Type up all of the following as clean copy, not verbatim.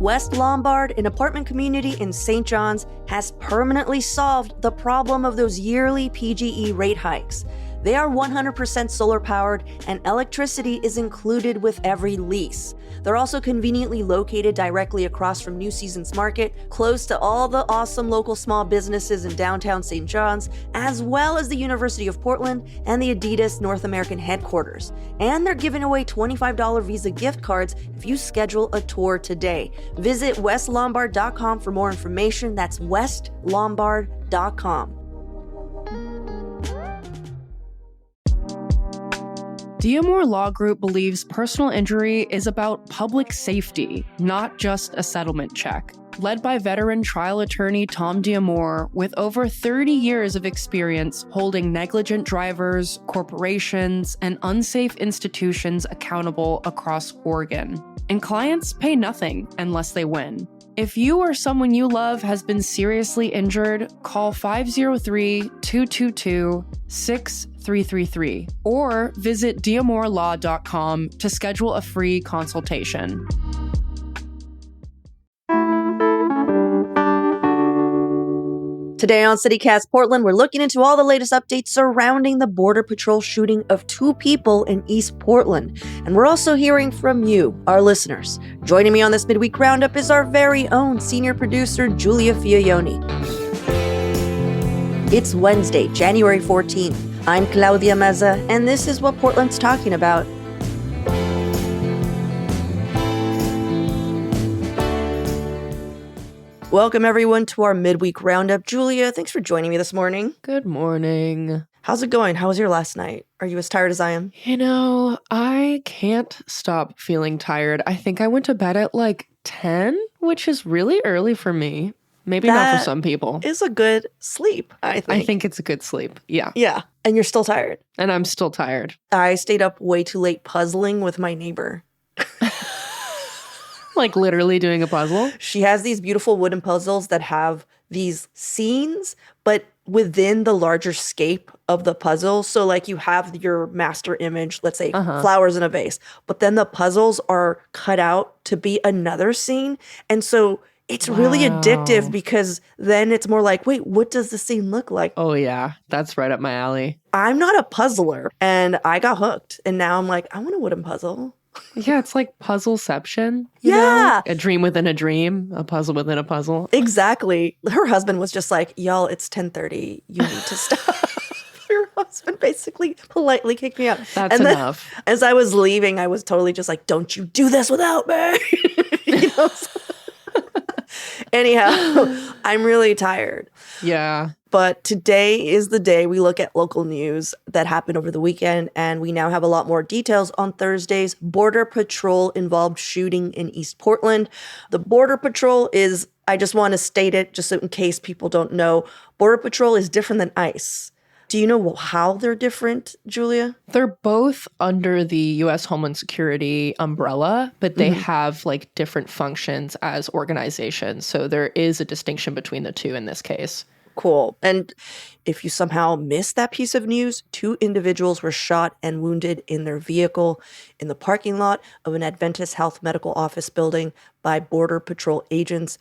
West Lombard, an apartment community in St. John's, has permanently solved the problem of those yearly PGE rate hikes. They are 100% solar powered, and electricity is included with every lease. They're also conveniently located directly across from New Seasons Market, close to all the awesome local small businesses in downtown St. John's, as well as the University of Portland and the Adidas North American headquarters. And they're giving away $25 Visa gift cards if you schedule a tour today. Visit westlombard.com for more information. That's westlombard.com. Diamore Law Group believes personal injury is about public safety, not just a settlement check. Led by veteran trial attorney Tom Diamore, with over 30 years of experience holding negligent drivers, corporations, and unsafe institutions accountable across Oregon. And clients pay nothing unless they win. If you or someone you love has been seriously injured, call 503-222-6333 or visit diamorelaw.com to schedule a free consultation. Today on CityCast Portland, we're looking into all the latest updates surrounding the Border Patrol shooting of 2 people in East Portland. And we're also hearing from you, our listeners. Joining me on this midweek roundup is our very own senior producer, Giulia Fiaoni. It's Wednesday, January 14th. I'm Claudia Meza, and this is what Portland's talking about. Welcome, everyone, to our midweek roundup. Giulia, thanks for joining me this morning. Good morning. How's it going? How was your last night? Are you as tired as I am? You know, I can't stop feeling tired. I think I went to bed at like 10, which is really early for me. Maybe not for some people. It's a good sleep, I think. I think it's a good sleep. Yeah. Yeah. And you're still tired. And I'm still tired. I stayed up way too late puzzling with my neighbor. Like literally doing a puzzle? She has these beautiful wooden puzzles that have these scenes, but within the larger scape of the puzzle. So like you have your master image, let's say flowers in a vase, but then the puzzles are cut out to be another scene. And so it's really addictive because then it's more like, wait, what does the scene look like? Oh yeah, that's right up my alley. I'm not a puzzler, and I got hooked. And now I'm like, I want a wooden puzzle. Yeah, it's like puzzleception. Yeah. Know? A dream within a dream, a puzzle within a puzzle. Exactly. Her husband was just like, y'all, it's 10:30. You need to stop. Her husband basically politely kicked me out. That's enough. As I was leaving, I was totally just like, don't you do this without me. You know? Anyhow, I'm really tired. Yeah. But today is the day we look at local news that happened over the weekend, and we now have a lot more details on Thursday's Border Patrol-involved shooting in East Portland. The Border Patrol is, I just want to state it, just so in case people don't know, Border Patrol is different than ICE. Do you know how they're different, Giulia? They're both under the U.S. Homeland Security umbrella, but they have like different functions as organizations. So there is a distinction between the two in this case. Cool. And if you somehow missed that piece of news, 2 individuals were shot and wounded in their vehicle in the parking lot of an Adventist Health Medical Office building by Border Patrol agents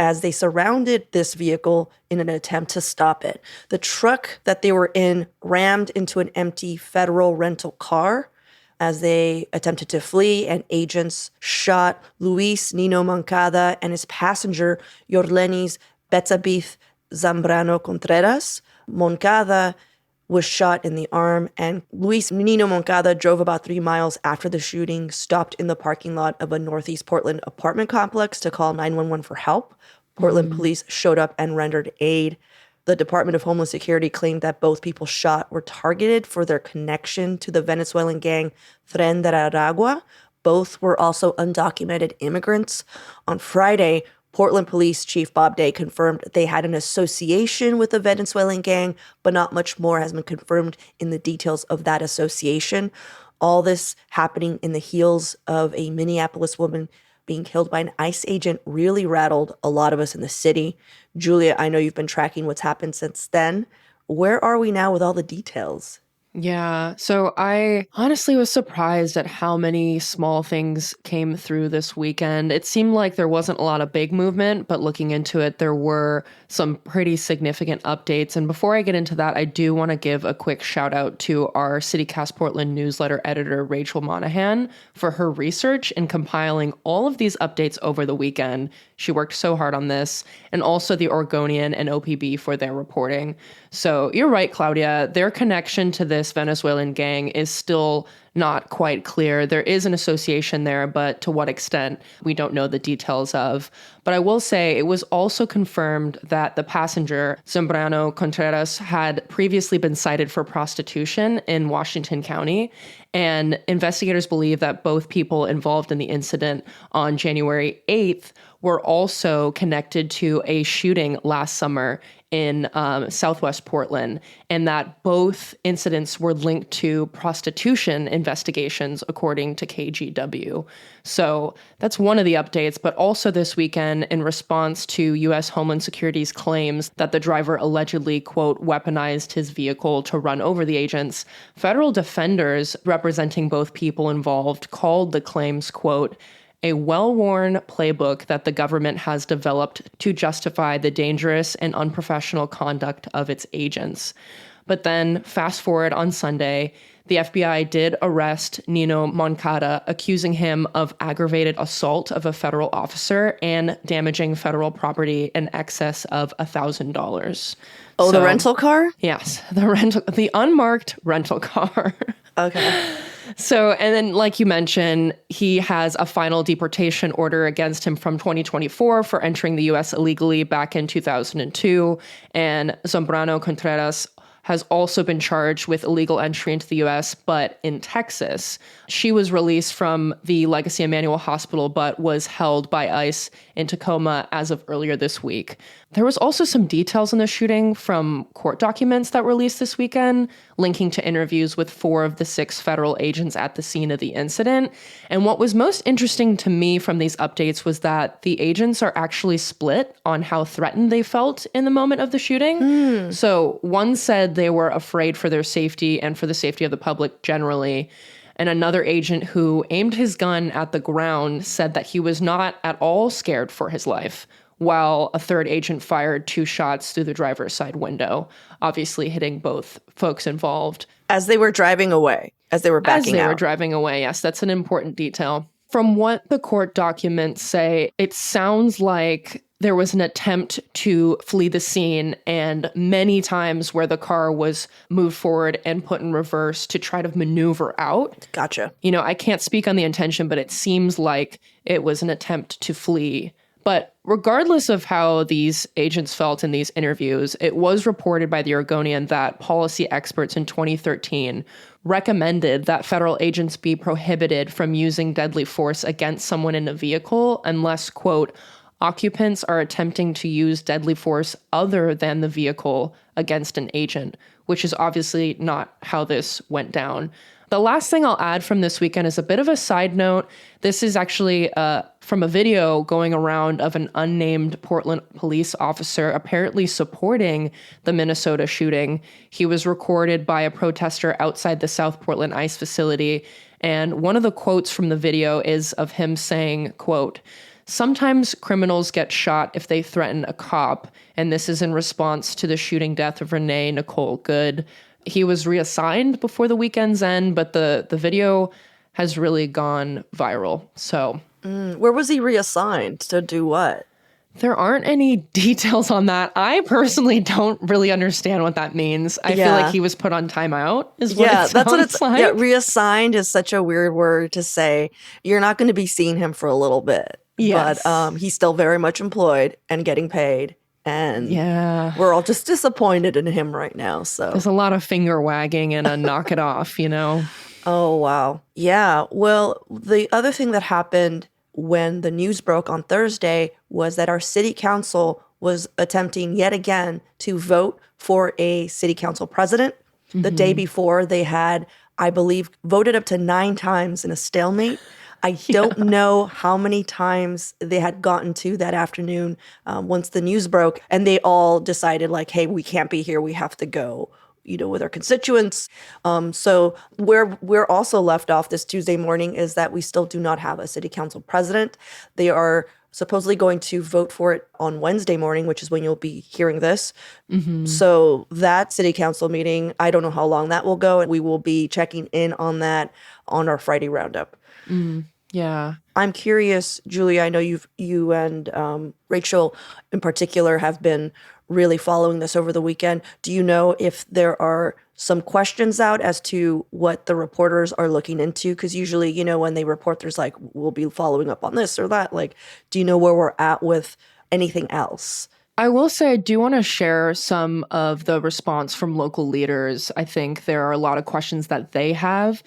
as they surrounded this vehicle in an attempt to stop it. The truck that they were in rammed into an empty federal rental car as they attempted to flee, and agents shot Luis Nino Moncada and his passenger, Yorlenis Betzabith Zambrano Contreras. Moncada was shot in the arm, and Luis Nino Moncada drove about 3 miles after the shooting, stopped in the parking lot of a Northeast Portland apartment complex to call 911 for help. Portland police showed up and rendered aid. The Department of Homeland Security claimed that both people shot were targeted for their connection to the Venezuelan gang Tren de Aragua. Both were also undocumented immigrants. On Friday, Portland Police Chief Bob Day confirmed they had an association with the Venezuelan gang, but not much more has been confirmed in the details of that association. All this happening in the heels of a Minneapolis woman being killed by an ICE agent really rattled a lot of us in the city. Giulia, I know you've been tracking what's happened since then. Where are we now with all the details? Yeah. So I honestly was surprised at how many small things came through this weekend. It seemed like there wasn't a lot of big movement, but looking into it, there were some pretty significant updates. And before I get into that, I do want to give a quick shout out to our CityCast Portland newsletter editor, Rachel Monahan, for her research in compiling all of these updates over the weekend. She worked so hard on this, and also the Oregonian and OPB for their reporting. So you're right, Claudia. Their connection to this Venezuelan gang is still not quite clear. There is an association there, but to what extent, we don't know the details of. But I will say it was also confirmed that the passenger, Zambrano Contreras, had previously been cited for prostitution in Washington County. And investigators believe that both people involved in the incident on January 8th were also connected to a shooting last summer in Southwest Portland, and that both incidents were linked to prostitution investigations, according to KGW. So that's one of the updates. But also this weekend, in response to U.S. Homeland Security's claims that the driver allegedly, quote, weaponized his vehicle to run over the agents, federal defenders representing both people involved called the claims, quote, a well-worn playbook that the government has developed to justify the dangerous and unprofessional conduct of its agents. But then, fast forward on Sunday, the FBI did arrest Nino Moncada, accusing him of aggravated assault of a federal officer and damaging federal property in excess of $1,000. Oh, the rental car? Yes, the unmarked rental car. Okay. So, and then like you mentioned, he has a final deportation order against him from 2024 for entering the U.S. illegally back in 2002. And Zambrano Contreras has also been charged with illegal entry into the U.S., but in Texas. She was released from the Legacy Emanuel Hospital, but was held by ICE in Tacoma as of earlier this week. There was also some details on the shooting from court documents that were released this weekend, linking to interviews with 4 of the 6 federal agents at the scene of the incident. And what was most interesting to me from these updates was that the agents are actually split on how threatened they felt in the moment of the shooting. So one said they were afraid for their safety and for the safety of the public generally. And another agent who aimed his gun at the ground said that he was not at all scared for his life, while a third agent fired 2 shots through the driver's side window, obviously hitting both folks involved. As they were driving away, as they were backing out. As they were driving away, yes, that's an important detail. From what the court documents say, it sounds like there was an attempt to flee the scene, and many times where the car was moved forward and put in reverse to try to maneuver out. Gotcha. You know, I can't speak on the intention, but it seems like it was an attempt to flee. But regardless of how these agents felt in these interviews, it was reported by the Oregonian that policy experts in 2013 recommended that federal agents be prohibited from using deadly force against someone in a vehicle unless, quote, occupants are attempting to use deadly force other than the vehicle against an agent, which is obviously not how this went down. The last thing I'll add from this weekend is a bit of a side note. This is actually from a video going around of an unnamed Portland police officer apparently supporting the Minnesota shooting. He was recorded by a protester outside the South Portland ICE facility. And one of the quotes from the video is of him saying, quote, sometimes criminals get shot if they threaten a cop. And this is in response to the shooting death of Renee Nicole Good. He was reassigned before the weekend's end, but the video has really gone viral. So, where was he reassigned to do what? There aren't any details on that. I personally don't really understand what that means. I feel like he was put on timeout, is what it sounds that's what it's like. Yeah, reassigned is such a weird word to say. You're not going to be seeing him for a little bit. Yes. But he's still very much employed and getting paid. And we're all just disappointed in him right now. So there's a lot of finger wagging and a knock it off, you know? Oh, wow. Yeah. Well, the other thing that happened when the news broke on Thursday was that our city council was attempting yet again to vote for a city council president. The day before, they had, I believe, voted up to 9 times in a stalemate. I don't know how many times they had gotten to that afternoon once the news broke, and they all decided like, hey, we can't be here. We have to go. with our constituents. So where we're also left off this Tuesday morning is that we still do not have a city council president. They are supposedly going to vote for it on Wednesday morning, which is when you'll be hearing this. So that city council meeting, I don't know how long that will go, and we will be checking in on that on our Friday roundup. Yeah. I'm curious, Julia, I know you and Rachel in particular have been really following this over the weekend. Do you know if there are some questions out as to what the reporters are looking into? Because usually, when they report, there's like, we'll be following up on this or that. Like, do you know where we're at with anything else? I will say I do want to share some of the response from local leaders. I think there are a lot of questions that they have.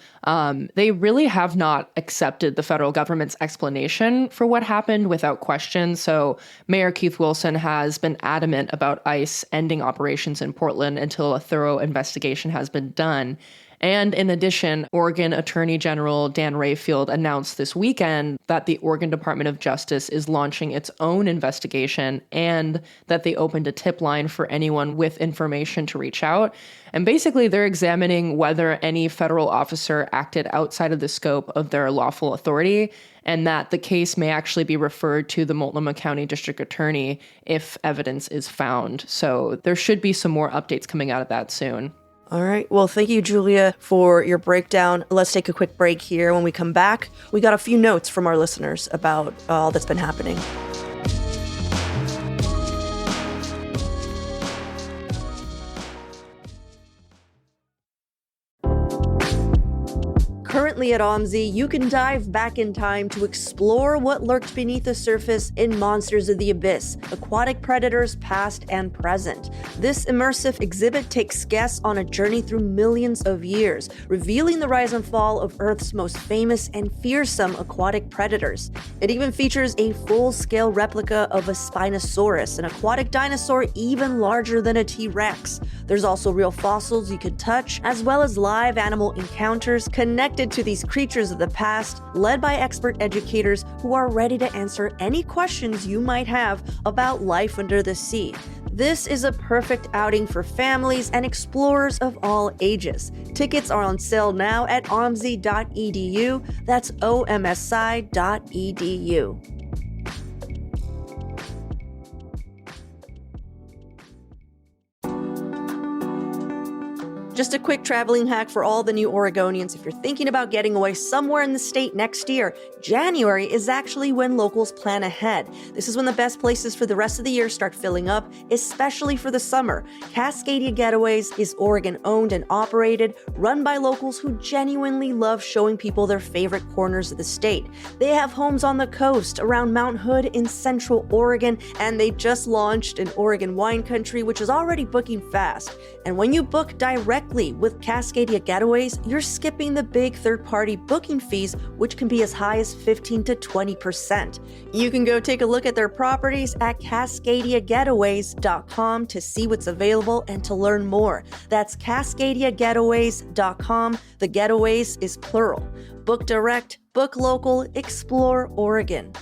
They really have not accepted the federal government's explanation for what happened without question. So Mayor Keith Wilson has been adamant about ICE ending operations in Portland until a thorough investigation has been done. And in addition, Oregon Attorney General Dan Rayfield announced this weekend that the Oregon Department of Justice is launching its own investigation and that they opened a tip line for anyone with information to reach out. And basically, they're examining whether any federal officer acted outside of the scope of their lawful authority, and that the case may actually be referred to the Multnomah County District Attorney if evidence is found. So there should be some more updates coming out of that soon. All right. Well, thank you, Julia, for your breakdown. Let's take a quick break here. When we come back, we got a few notes from our listeners about all that's been happening. Currently at OMSI, you can dive back in time to explore what lurked beneath the surface in Monsters of the Abyss, aquatic predators past and present. This immersive exhibit takes guests on a journey through millions of years, revealing the rise and fall of Earth's most famous and fearsome aquatic predators. It even features a full-scale replica of a Spinosaurus, an aquatic dinosaur even larger than a T-Rex. There's also real fossils you can touch, as well as live animal encounters connected to these creatures of the past, led by expert educators who are ready to answer any questions you might have about life under the sea. This is a perfect outing for families and explorers of all ages. Tickets are on sale now at omsi.edu. That's omsi.edu. Just a quick traveling hack for all the new Oregonians. If you're thinking about getting away somewhere in the state next year, January is actually when locals plan ahead. This is when the best places for the rest of the year start filling up, especially for the summer. Cascadia Getaways is Oregon-owned and operated, run by locals who genuinely love showing people their favorite corners of the state. They have homes on the coast, around Mount Hood in Central Oregon, and they just launched in Oregon wine country, which is already booking fast. And when you book directly with Cascadia Getaways, you're skipping the big third-party booking fees, which can be as high as 15 to 20%. You can go take a look at their properties at cascadiagetaways.com to see what's available and to learn more. That's cascadiagetaways.com. The Getaways is plural. Book direct, book local, explore Oregon.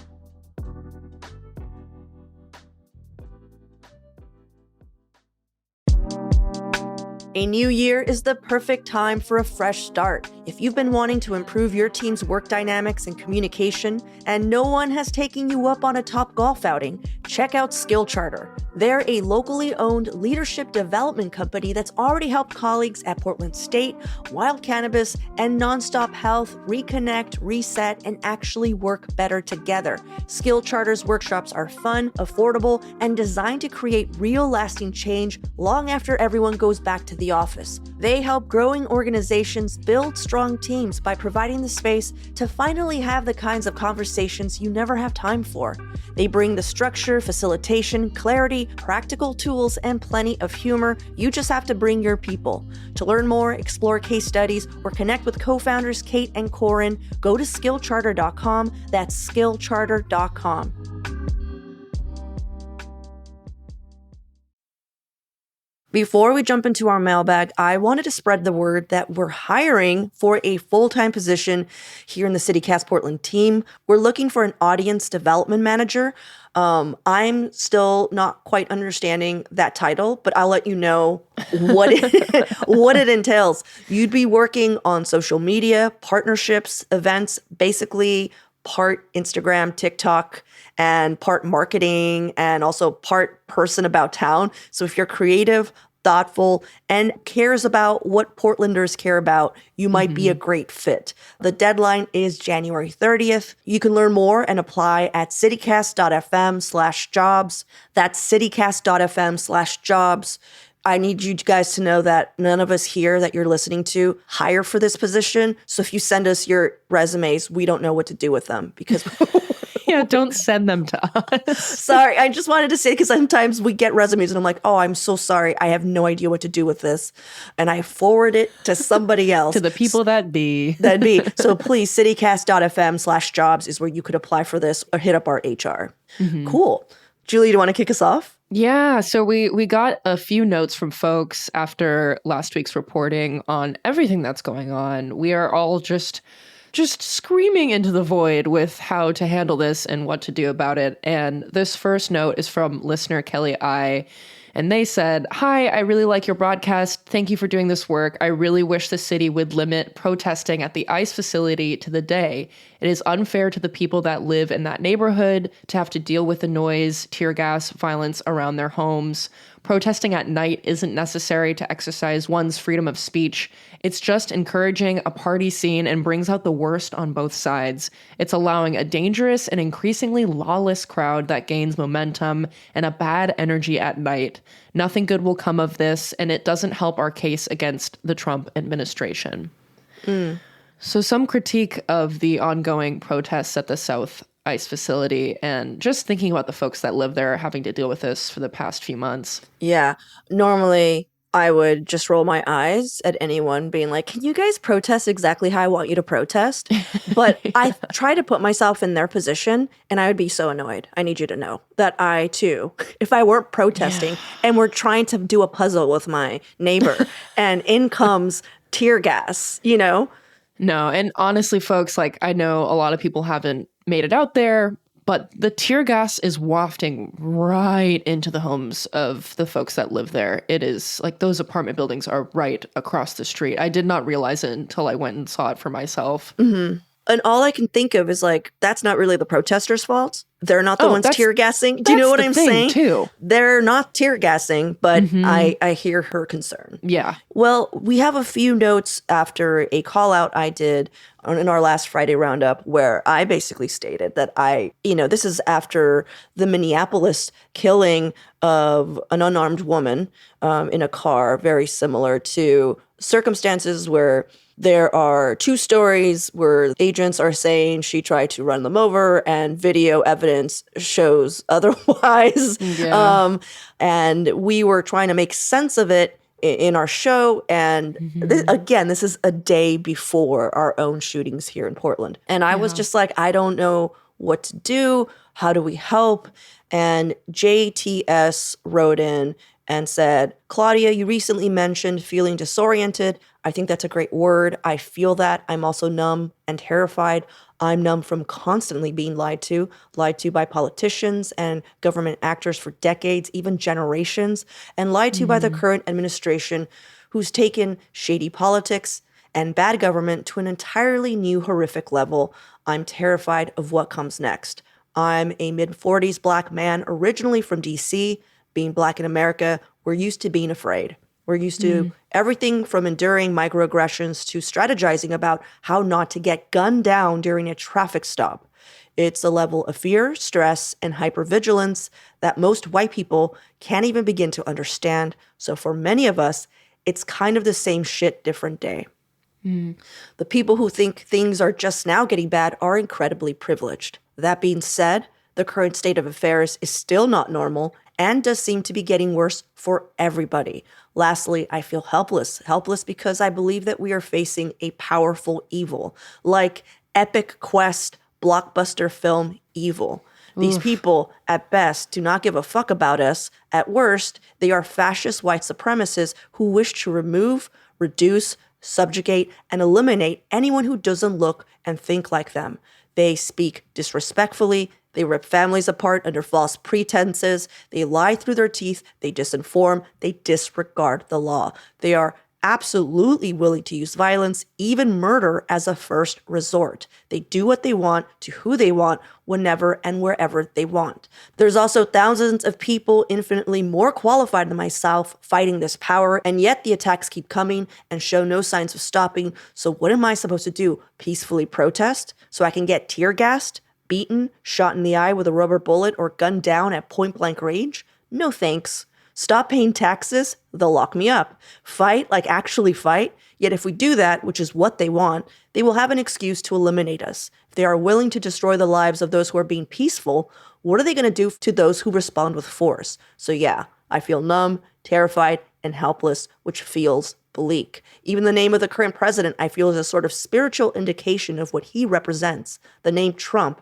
A new year is the perfect time for a fresh start. If you've been wanting to improve your team's work dynamics and communication, and no one has taken you up on a top golf outing, check out Skill Charter. They're a locally owned leadership development company that's already helped colleagues at Portland State, Wild Cannabis, and Nonstop Health reconnect, reset, and actually work better together. Skill Charter's workshops are fun, affordable, and designed to create real lasting change long after everyone goes back to the office. They help growing organizations build strong teams by providing the space to finally have the kinds of conversations you never have time for. They bring the structure, facilitation, clarity, practical tools, and plenty of humor. You just have to bring your people. To learn more, explore case studies, or connect with co-founders Kate and Corin, go to skillcharter.com. That's skillcharter.com. Before we jump into our mailbag, I wanted to spread the word that we're hiring for a full-time position here in the CityCast Portland team. We're looking for an audience development manager. I'm still not quite understanding that title, but I'll let you know what what it entails. You'd be working on social media, partnerships, events, basically part Instagram, TikTok, and part marketing, and also part person about town. So if you're creative, thoughtful, and cares about what Portlanders care about, you might be a great fit. The deadline is January 30th. You can learn more and apply at citycast.fm/jobs. That's citycast.fm/jobs. I need you guys to know that none of us here that you're listening to hire for this position. So if you send us your resumes, we don't know what to do with them because Yeah, don't send them to us. sorry, I just wanted to say because sometimes we get resumes and I'm like, oh, I'm so sorry. I have no idea what to do with this. And I forward it to somebody else. To the people that be. That'd be. So please, citycast.fm/jobs is where you could apply for this or hit up our HR. Cool. Julie, do you want to kick us off? Yeah, so we got a few notes from folks after last week's reporting on everything that's going on. We are all just screaming into the void with how to handle this and what to do about it. And this first note is from listener Kelly I. And they said, "Hi, I really like your broadcast. Thank you for doing this work. I really wish the city would limit protesting at the ICE facility to the day. It is unfair to the people that live in that neighborhood to have to deal with the noise, tear gas, violence around their homes. Protesting at night isn't necessary to exercise one's freedom of speech. It's just encouraging a party scene and brings out the worst on both sides. It's allowing a dangerous and increasingly lawless crowd that gains momentum and a bad energy at night. Nothing good will come of this, and it doesn't help our case against the Trump administration." So some critique of the ongoing protests at the South ICE facility and just thinking about the folks that live there having to deal with this for the past few months. Yeah. Normally, I would just roll my eyes at anyone being like, can you guys protest exactly how I want you to protest? But I try to put myself in their position and I would be so annoyed. I need you to know that I too, if I weren't protesting and we're trying to do a puzzle with my neighbor and in comes tear gas, you know? No, and honestly, folks, like I know a lot of people haven't made it out there, but the tear gas is wafting right into the homes of the folks that live there. It is like those apartment buildings are right across the street. I did not realize it until I went and saw it for myself. And all I can think of is like, that's not really the protesters' fault. They're not the ones tear gassing. Do you know what I'm saying? Too. They're not tear gassing, but I hear her concern. Yeah. Well, we have a few notes after a call out I did in our last Friday roundup where I basically stated that this is after the Minneapolis killing of an unarmed woman in a car, very similar to circumstances where there are two stories where agents are saying she tried to run them over and video evidence shows otherwise. Yeah. And we were trying to make sense of it in our show. And this is a day before our own shootings here in Portland. And I was just like, I don't know what to do. How do we help? And JTS wrote in and said, "Claudia, you recently mentioned feeling disoriented. I think that's a great word. I feel that. I'm also numb and terrified. I'm numb from constantly being lied to by politicians and government actors for decades, even generations, and lied to by the current administration who's taken shady politics and bad government to an entirely new horrific level. I'm terrified of what comes next. I'm a mid-40s Black man originally from DC. Being Black in America, we're used to being afraid. We're used to everything from enduring microaggressions to strategizing about how not to get gunned down during a traffic stop. It's a level of fear, stress, and hypervigilance that most white people can't even begin to understand. So for many of us, it's kind of the same shit, different day. The people who think things are just now getting bad are incredibly privileged. That being said, the current state of affairs is still not normal and does seem to be getting worse for everybody. Lastly, I feel helpless because I believe that we are facing a powerful evil, like epic quest, blockbuster film evil. These Oof. people, at best, do not give a fuck about us. At worst, they are fascist white supremacists who wish to remove, reduce, subjugate, and eliminate anyone who doesn't look and think like them. They speak disrespectfully. They rip families apart under false pretenses. They lie through their teeth. They disinform. They disregard the law. They are absolutely willing to use violence, even murder, as a first resort. They do what they want to who they want, whenever and wherever they want. There's also thousands of people infinitely more qualified than myself fighting this power, and yet the attacks keep coming and show no signs of stopping. So what am I supposed to do? Peacefully protest so I can get tear gassed, beaten, shot in the eye with a rubber bullet, or gunned down at point blank range? No thanks. Stop paying taxes, they'll lock me up. Fight, like actually fight. Yet if we do that, which is what they want, they will have an excuse to eliminate us. If they are willing to destroy the lives of those who are being peaceful, what are they going to do to those who respond with force? So yeah, I feel numb, terrified, and helpless, which feels bleak. Even the name of the current president, I feel, is a sort of spiritual indication of what he represents. The name Trump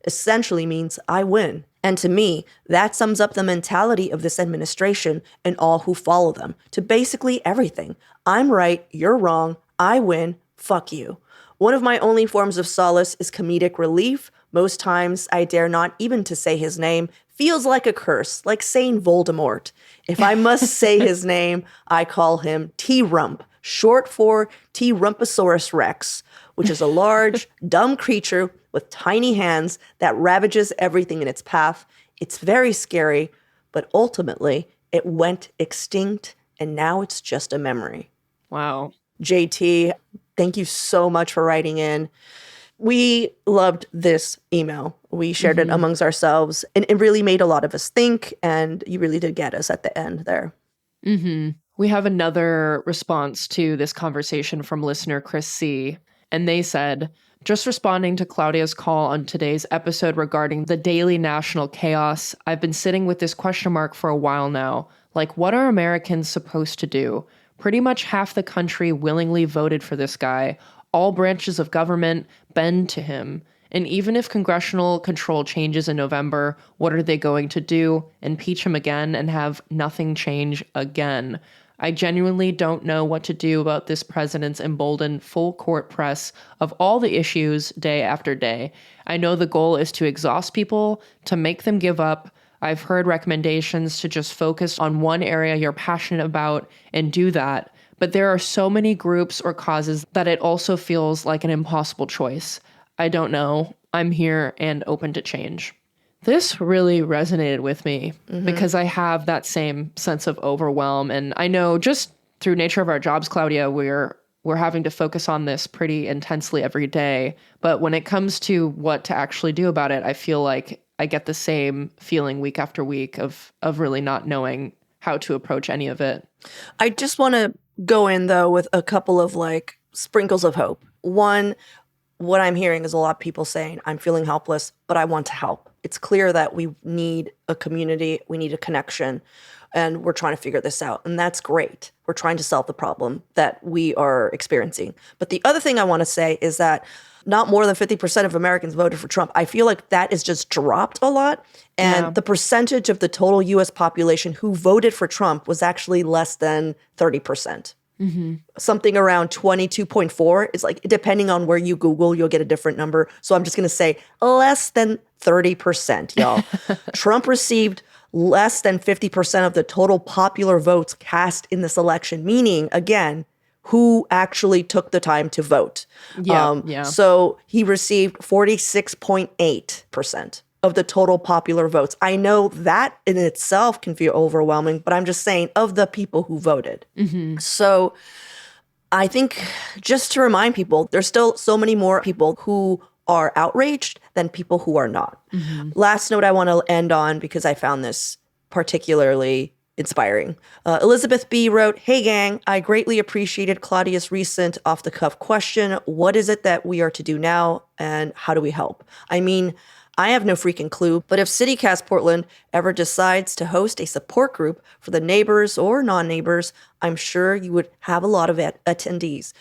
essentially means I win. And to me, that sums up the mentality of this administration and all who follow them to basically everything. I'm right, you're wrong, I win, fuck you. One of my only forms of solace is comedic relief. Most times, I dare not even to say his name. Feels like a curse, like saying Voldemort. If I must say his name, I call him T-Rump, short for T-Rumposaurus Rex, which is a large, dumb creature with tiny hands that ravages everything in its path. It's very scary, but ultimately, it went extinct, and now it's just a memory. Wow. JT, thank you so much for writing in. We loved this email. We shared it amongst ourselves, and it really made a lot of us think, and you really did get us at the end there. We have another response to this conversation from listener Chris C., and they said, just responding to Claudia's call on today's episode regarding the daily national chaos, I've been sitting with this question mark for a while now. Like, what are Americans supposed to do? Pretty much half the country willingly voted for this guy. All branches of government bend to him. And even if congressional control changes in November, what are they going to do? Impeach him again and have nothing change again? I genuinely don't know what to do about this president's emboldened full court press of all the issues day after day. I know the goal is to exhaust people, to make them give up. I've heard recommendations to just focus on one area you're passionate about and do that. But there are so many groups or causes that it also feels like an impossible choice. I don't know. I'm here and open to change. This really resonated with me because I have that same sense of overwhelm. And I know just through nature of our jobs, Claudia, we're having to focus on this pretty intensely every day. But when it comes to what to actually do about it, I feel like I get the same feeling week after week of really not knowing how to approach any of it. I just want to go in, though, with a couple of like sprinkles of hope. One, what I'm hearing is a lot of people saying, I'm feeling helpless, but I want to help. It's clear that we need a community, we need a connection, and we're trying to figure this out. And that's great. We're trying to solve the problem that we are experiencing. But the other thing I want to say is that not more than 50% of Americans voted for Trump. I feel like that is just dropped a lot. And the percentage of the total US population who voted for Trump was actually less than 30%. Something around 22.4 is like, depending on where you Google, you'll get a different number. So I'm just going to say less than 30%, y'all. Trump received less than 50% of the total popular votes cast in this election, meaning, again, who actually took the time to vote. So he received 46.8% of the total popular votes. I know that in itself can feel overwhelming, but I'm just saying of the people who voted. So I think just to remind people, there's still so many more people who are outraged than people who are not. Last note I want to end on, because I found this particularly inspiring. Elizabeth B. wrote, "Hey gang, I greatly appreciated Claudia's recent off-the-cuff question. What is it that we are to do now, and how do we help? I mean, I have no freaking clue, but if CityCast Portland ever decides to host a support group for the neighbors or non-neighbors, I'm sure you would have a lot of attendees.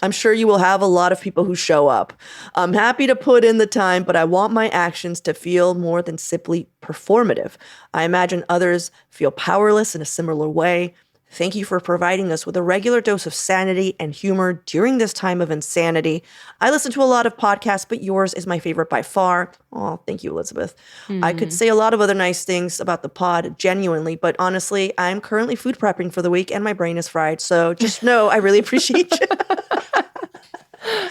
I'm sure you will have a lot of people who show up. I'm happy to put in the time, but I want my actions to feel more than simply performative. I imagine others feel powerless in a similar way. Thank you for providing us with a regular dose of sanity and humor during this time of insanity. I listen to a lot of podcasts, but yours is my favorite by far. Oh, thank you, Elizabeth. I could say a lot of other nice things about the pod, genuinely, but honestly, I'm currently food prepping for the week and my brain is fried. So just know I really appreciate you.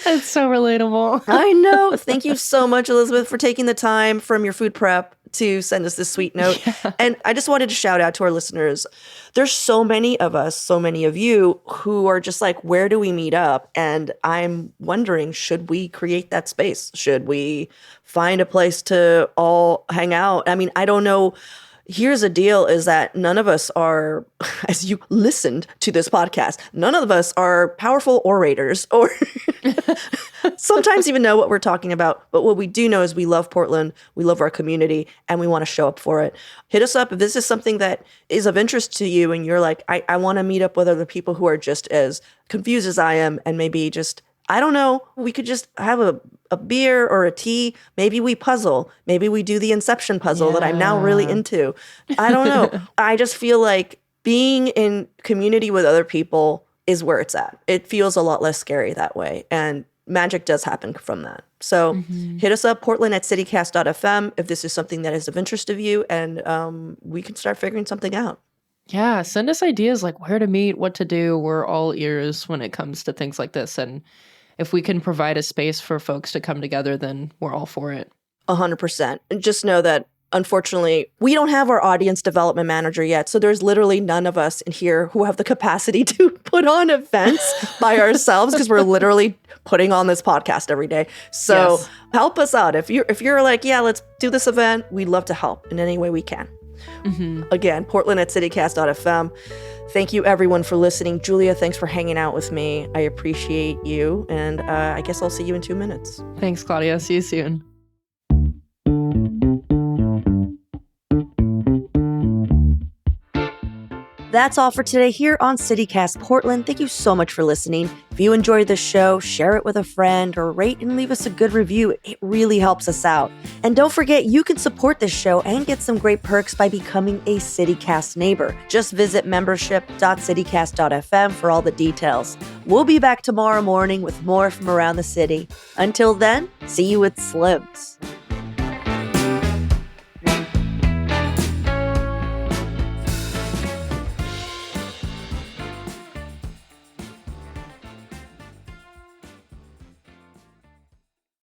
It's so relatable. I know. Thank you so much, Elizabeth, for taking the time from your food prep to send us this sweet note. Yeah. And I just wanted to shout out to our listeners. There's so many of us, so many of you who are just like, where do we meet up? And I'm wondering, should we create that space? Should we find a place to all hang out? I mean, I don't know. Here's the deal is that none of us are, as you listened to this podcast, none of us are powerful orators or sometimes even know what we're talking about. But what we do know is we love Portland, we love our community, and we want to show up for it. Hit us up if this is something that is of interest to you and you're like, I want to meet up with other people who are just as confused as I am and maybe just, I don't know, we could just have a beer or a tea. Maybe we puzzle. Maybe we do the Inception puzzle that I'm now really into. I don't know. I just feel like being in community with other people is where it's at. It feels a lot less scary that way. And magic does happen from that. So hit us up, Portland at citycast.fm, if this is something that is of interest of you, and we can start figuring something out. Yeah, send us ideas like where to meet, what to do. We're all ears when it comes to things like this. And if we can provide a space for folks to come together, then we're all for it. 100%. And just know that, unfortunately, we don't have our audience development manager yet. So there's literally none of us in here who have the capacity to put on events by ourselves because we're literally putting on this podcast every day. So help us out. If you're like, yeah, let's do this event, we'd love to help in any way we can. Again, Portland at citycast.fm. Thank you, everyone, for listening. Giulia, thanks for hanging out with me. I appreciate you. And I guess I'll see you in 2 minutes. Thanks, Claudia. See you soon. That's all for today here on CityCast Portland. Thank you so much for listening. If you enjoyed the show, share it with a friend or rate and leave us a good review. It really helps us out. And don't forget, you can support this show and get some great perks by becoming a CityCast neighbor. Just visit membership.citycast.fm for all the details. We'll be back tomorrow morning with more from around the city. Until then, see you with Slims.